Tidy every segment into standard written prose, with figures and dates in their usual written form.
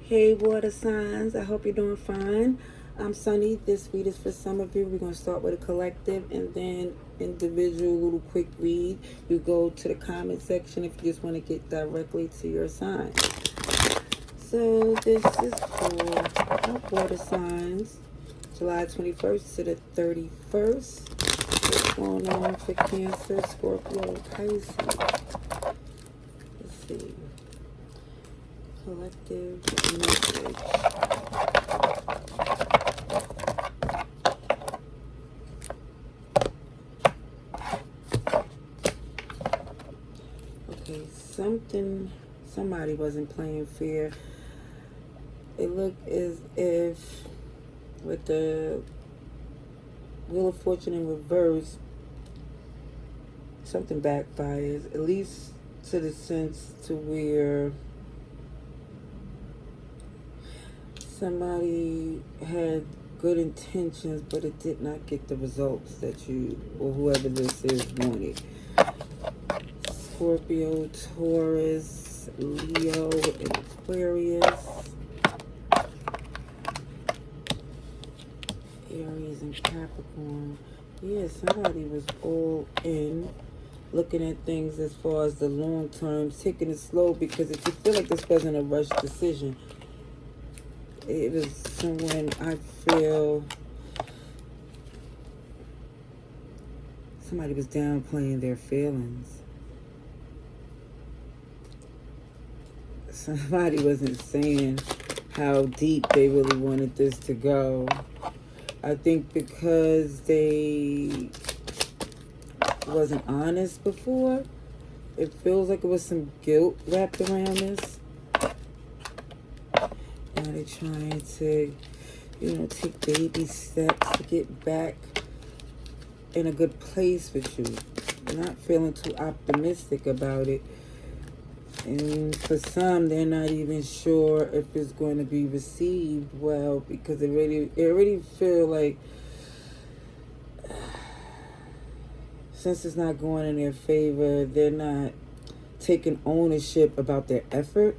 Hey, water signs. I hope you're doing fine. I'm Sunny. This read is for some of you. We're going to start with a collective and then individual little quick read. You go to the comment section if you just want to get directly to your sign. So this is for our water signs, July 21st to the 31st. What's going on for Cancer, Scorpio, Pisces? Let's see. Collective message. Okay, somebody wasn't playing fair. It looked as if with the Wheel of Fortune in reverse, something backfires, at least to the sense to where somebody had good intentions, but it did not get the results that you or whoever this is wanted. Scorpio, Taurus, Leo, and Aquarius. Aries and Capricorn. Yeah, somebody was all in, looking at things as far as the long term, taking it slow, because if you feel like this wasn't a rushed decision, it was someone I feel somebody was downplaying their feelings. Somebody wasn't saying how deep they really wanted this to go. I think because they wasn't honest before, it feels like it was some guilt wrapped around this. Now they're trying to, take baby steps to get back in a good place with you. Not feeling too optimistic about it. And for some, they're not even sure if it's going to be received well, because it already feel like, since it's not going in their favor, they're not taking ownership about their effort.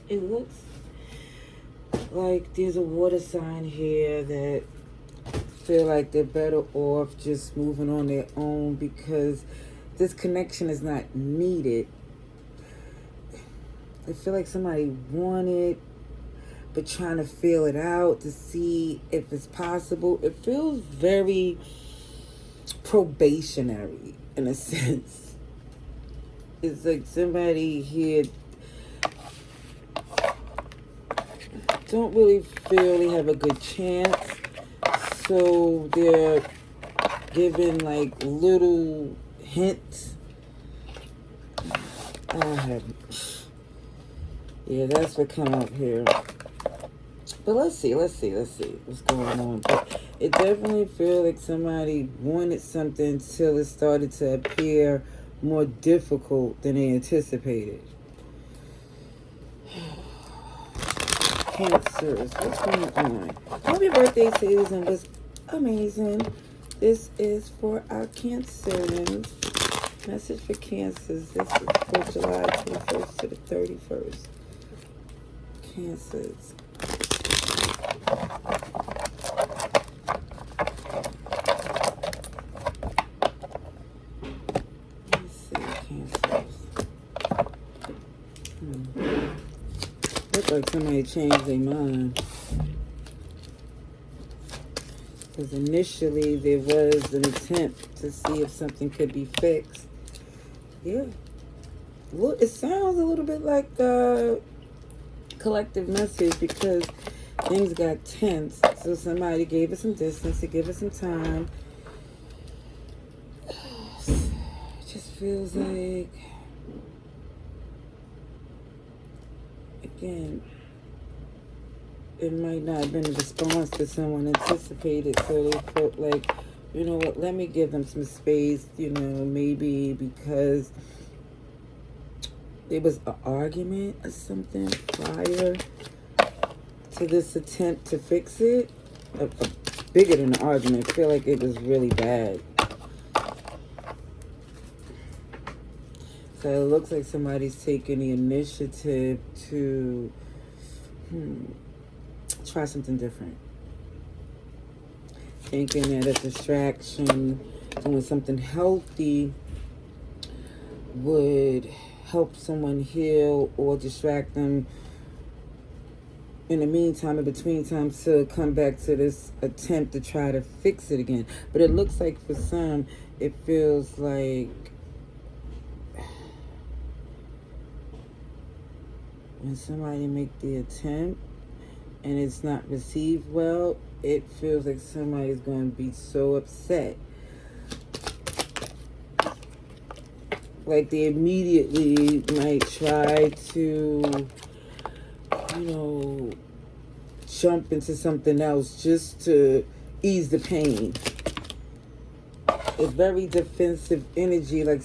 It looks like there's a water sign here that feel like they're better off just moving on their own, because this connection is not needed. I feel like somebody wanted, but trying to feel it out to see if it's possible. It feels very probationary in a sense. It's like somebody here don't really feel they have a good chance, so they're giving like little hints. Yeah, that's what come up here. But let's see what's going on. But it definitely feels like somebody wanted something till it started to appear more difficult than they anticipated. Cancers, what's going on? Hope your birthday season was amazing. This is for our Cancerians. Message for Cancers. This is for July 21st to the 31st. Cancers. Let's see, Cancers. Looks like somebody changed their mind. Because initially there was an attempt to see if something could be fixed. Yeah. Well, it sounds a little bit like the collective message, because things got tense. So somebody gave us some distance to give us some time. It just feels like, again, it might not have been a response that someone anticipated. So they felt like, you know what, let me give them some space, maybe because there was an argument or something prior to this attempt to fix it. Bigger than an argument. I feel like it was really bad. So it looks like somebody's taking the initiative to try something different. Thinking that a distraction, doing something healthy would help someone heal or distract them in the meantime, in between time, to come back to this attempt to try to fix it again. But it looks like for some, it feels like when somebody make the attempt and it's not received well, it feels like somebody's going to be so upset. Like they immediately might try to, jump into something else just to ease the pain. It's very defensive energy, like,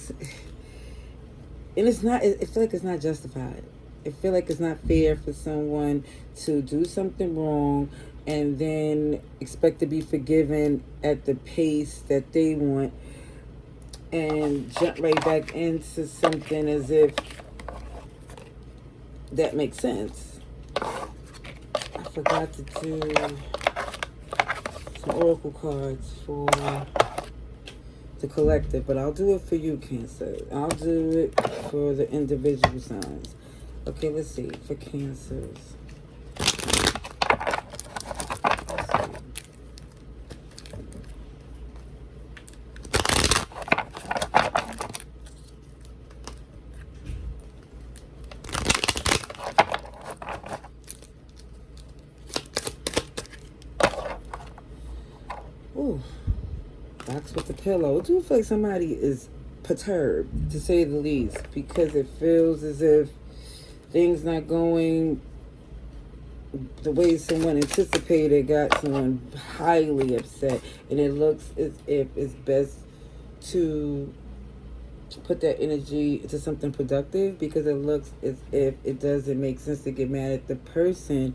and it's not, I feel like it's not justified. I feel like it's not fair for someone to do something wrong and then expect to be forgiven at the pace that they want and jump right back into something as if that makes sense. I forgot to do some oracle cards for the collective, but I'll do it for you, Cancer. I'll do it for the individual signs. Okay, let's see. For Cancers. Ooh, box with the pillow. I do feel like somebody is perturbed, to say the least, because it feels as if things not going the way someone anticipated, got someone highly upset, and it looks as if it's best to put that energy into something productive, because it looks as if it doesn't make sense to get mad at the person,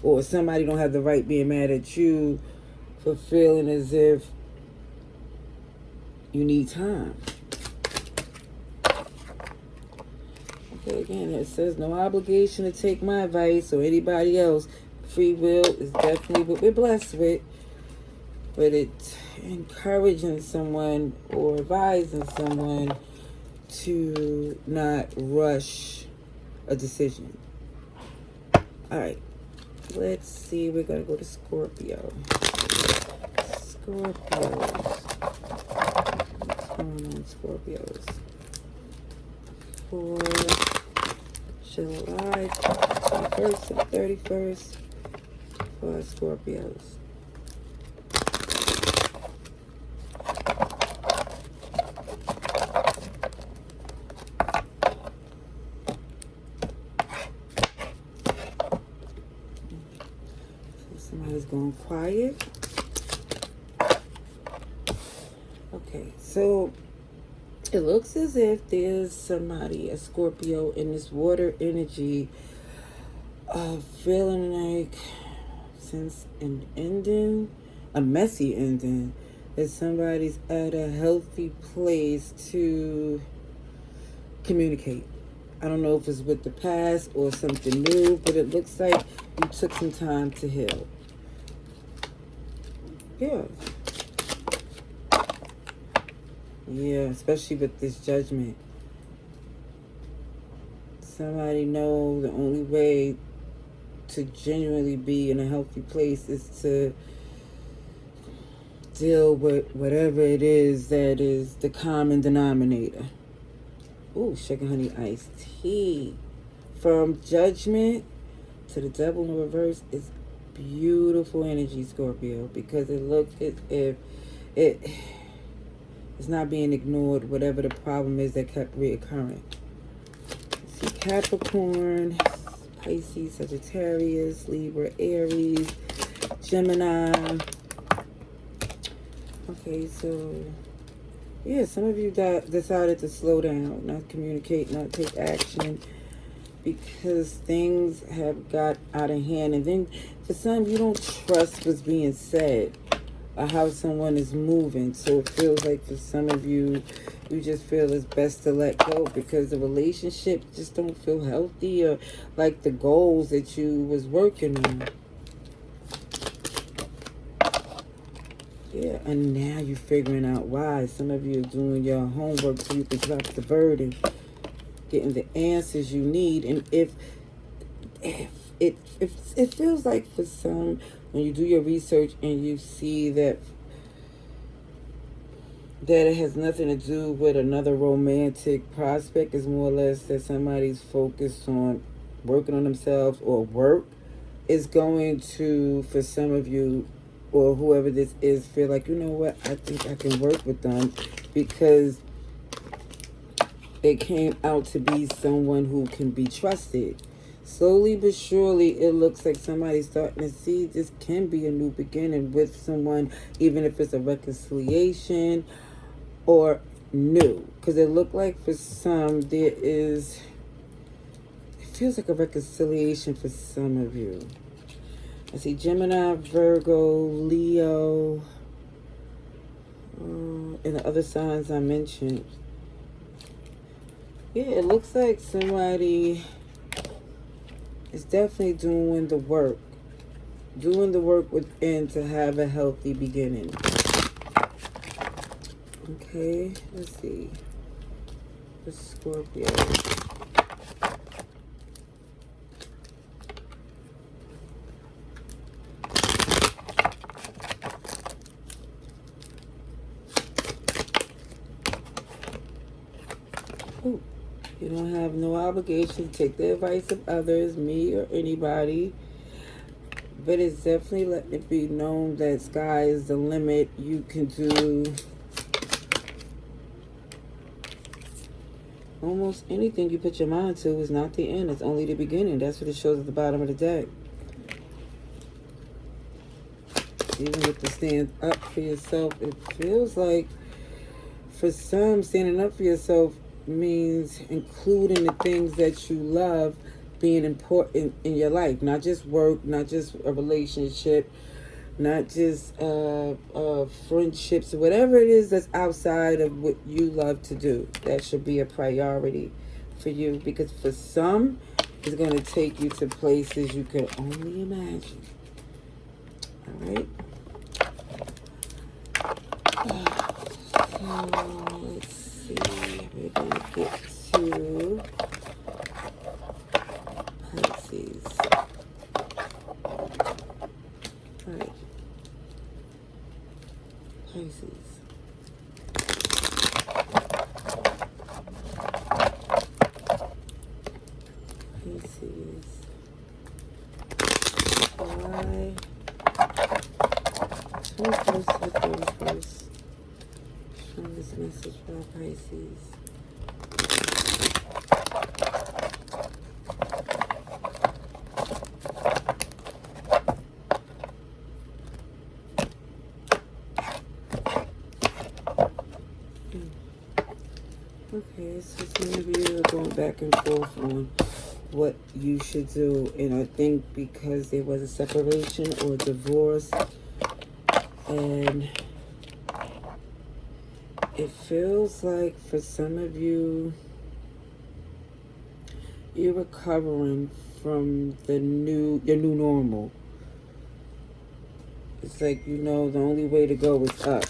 or somebody don't have the right being mad at you for feeling as if you need time. Okay, again, it says no obligation to take my advice or anybody else. Free will is definitely what we're blessed with. But it's encouraging someone or advising someone to not rush a decision. All right, let's see. We're going to go to Scorpio. Scorpios. What's going on, Scorpios? For July 21st and 31st for Scorpios. So somebody's going quiet. Okay, so it looks as if there's somebody, a Scorpio, in this water energy, feeling like since an ending, a messy ending, that somebody's at a healthy place to communicate. I don't know if it's with the past or something new, but it looks like you took some time to heal. Yeah. Yeah, especially with this Judgment. Somebody know the only way to genuinely be in a healthy place is to deal with whatever it is that is the common denominator. Ooh, sugar honey iced tea. From Judgment to the Devil in reverse is beautiful energy, Scorpio, because it looks as if it's not being ignored, whatever the problem is that kept reoccurring. See Capricorn, Pisces, Sagittarius, Libra, Aries, Gemini. Okay, so yeah, some of you decided to slow down, not communicate, not take action, because things have got out of hand. And then for some, you don't trust what's being said. or how someone is moving. So it feels like for some of you, you just feel it's best to let go because the relationship just don't feel healthy or like the goals that you was working on. Yeah, and now you're figuring out why. Some of you are doing your homework so you can drop the burden, getting the answers you need. And if it feels like for some, when you do your research and you see that it has nothing to do with another romantic prospect, is more or less that somebody's focused on working on themselves, or work is going to, for some of you, or whoever this is, feel like, you know what, I think I can work with them because they came out to be someone who can be trusted. Slowly but surely, it looks like somebody's starting to see this can be a new beginning with someone, even if it's a reconciliation or new. Because it looked like for some, it feels like a reconciliation for some of you. I see Gemini, Virgo, Leo, and the other signs I mentioned. Yeah, it looks like somebody is definitely doing the work. Doing the work within to have a healthy beginning. Okay, let's see. The Scorpio. Ooh. You don't have no obligation to take the advice of others, me or anybody. But it's definitely letting it be known that sky is the limit. You can do almost anything you put your mind to. Is not the end. It's only the beginning. That's what it shows at the bottom of the deck. Even with the stand up for yourself, it feels like for some, standing up for yourself means including the things that you love being important in your life. Not just work, not just a relationship, not just friendships, whatever it is that's outside of what you love to do. That should be a priority for you, because for some, it's going to take you to places you could only imagine. All right. So let's see. We're going to get to Pisces. All right. Pisces. Pisces. July 21st to 31st. Show this message for Pisces. Okay, so some of you are going back and forth on what you should do. And I think because there was a separation or divorce, and it feels like for some of you, you're recovering from your new normal. It's like, you know, the only way to go is up.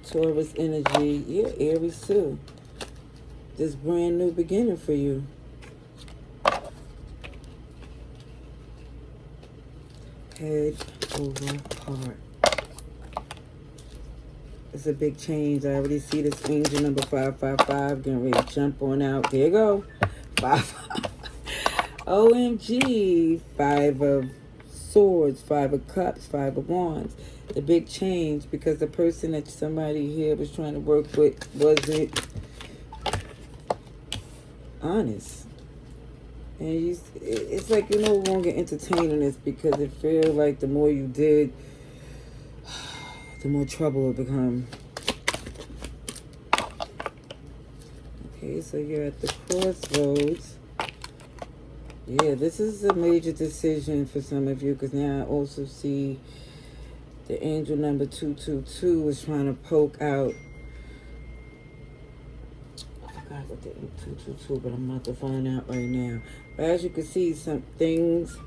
Taurus energy, yeah, Aries too. This brand new beginning for you. Head over heart. It's a big change. I already see this angel number 555 getting ready to jump on out. There you go. 5. OMG. 5 of Swords, 5 of Cups, 5 of Wands. The big change, because the person that somebody here was trying to work with wasn't honest. And it's like you're no longer entertaining this, because it feels like the more you did, the more trouble it become. Okay, so you're at the crossroads. Yeah, this is a major decision for some of you, because now I also see The angel number 222 is trying to poke out. I forgot what the 222, but I'm about to find out right now. But as you can see, some things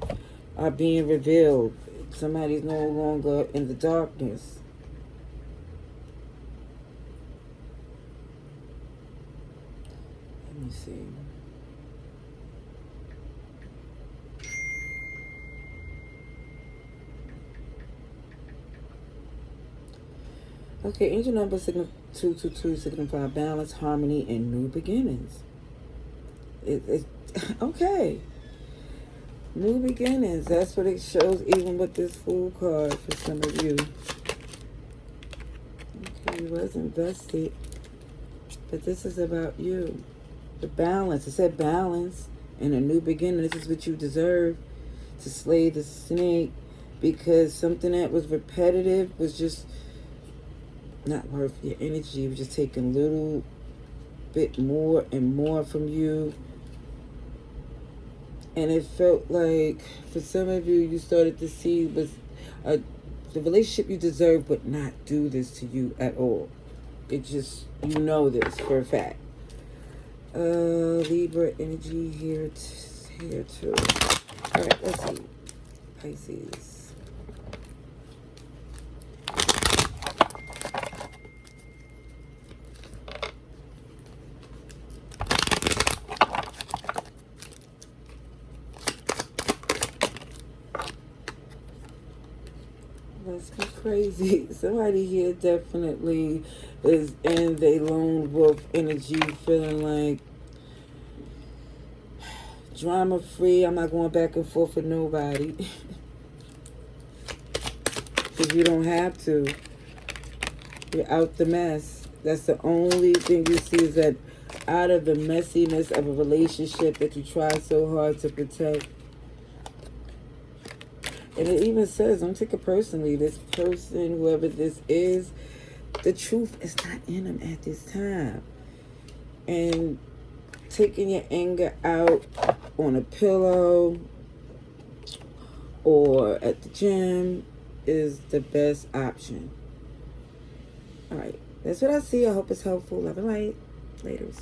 are being revealed. Somebody's no longer in the darkness. Let me see. Okay, angel number 222 signify balance, harmony, and new beginnings. Okay. New beginnings. That's what it shows even with this Fool card for some of you. Okay, you was invested. But this is about you. The balance. It said balance and a new beginning. This is what you deserve, to slay the snake, because something that was repetitive was just not worth your energy. It was just taking a little bit more and more from you. And it felt like, for some of you, you started to see was the relationship you deserve would not do this to you at all. It just, you know this for a fact. Libra energy here too. All right, let's see. Pisces. Let's be crazy. Somebody here definitely is in the lone wolf energy, feeling like drama free. I'm not going back and forth with nobody. Because you don't have to. You're out the mess. That's the only thing you see, is that out of the messiness of a relationship that you try so hard to protect. And it even says, don't take it personally. This person, whoever this is, the truth is not in them at this time. And taking your anger out on a pillow or at the gym is the best option. All right. That's what I see. I hope it's helpful. Love and light. Laters.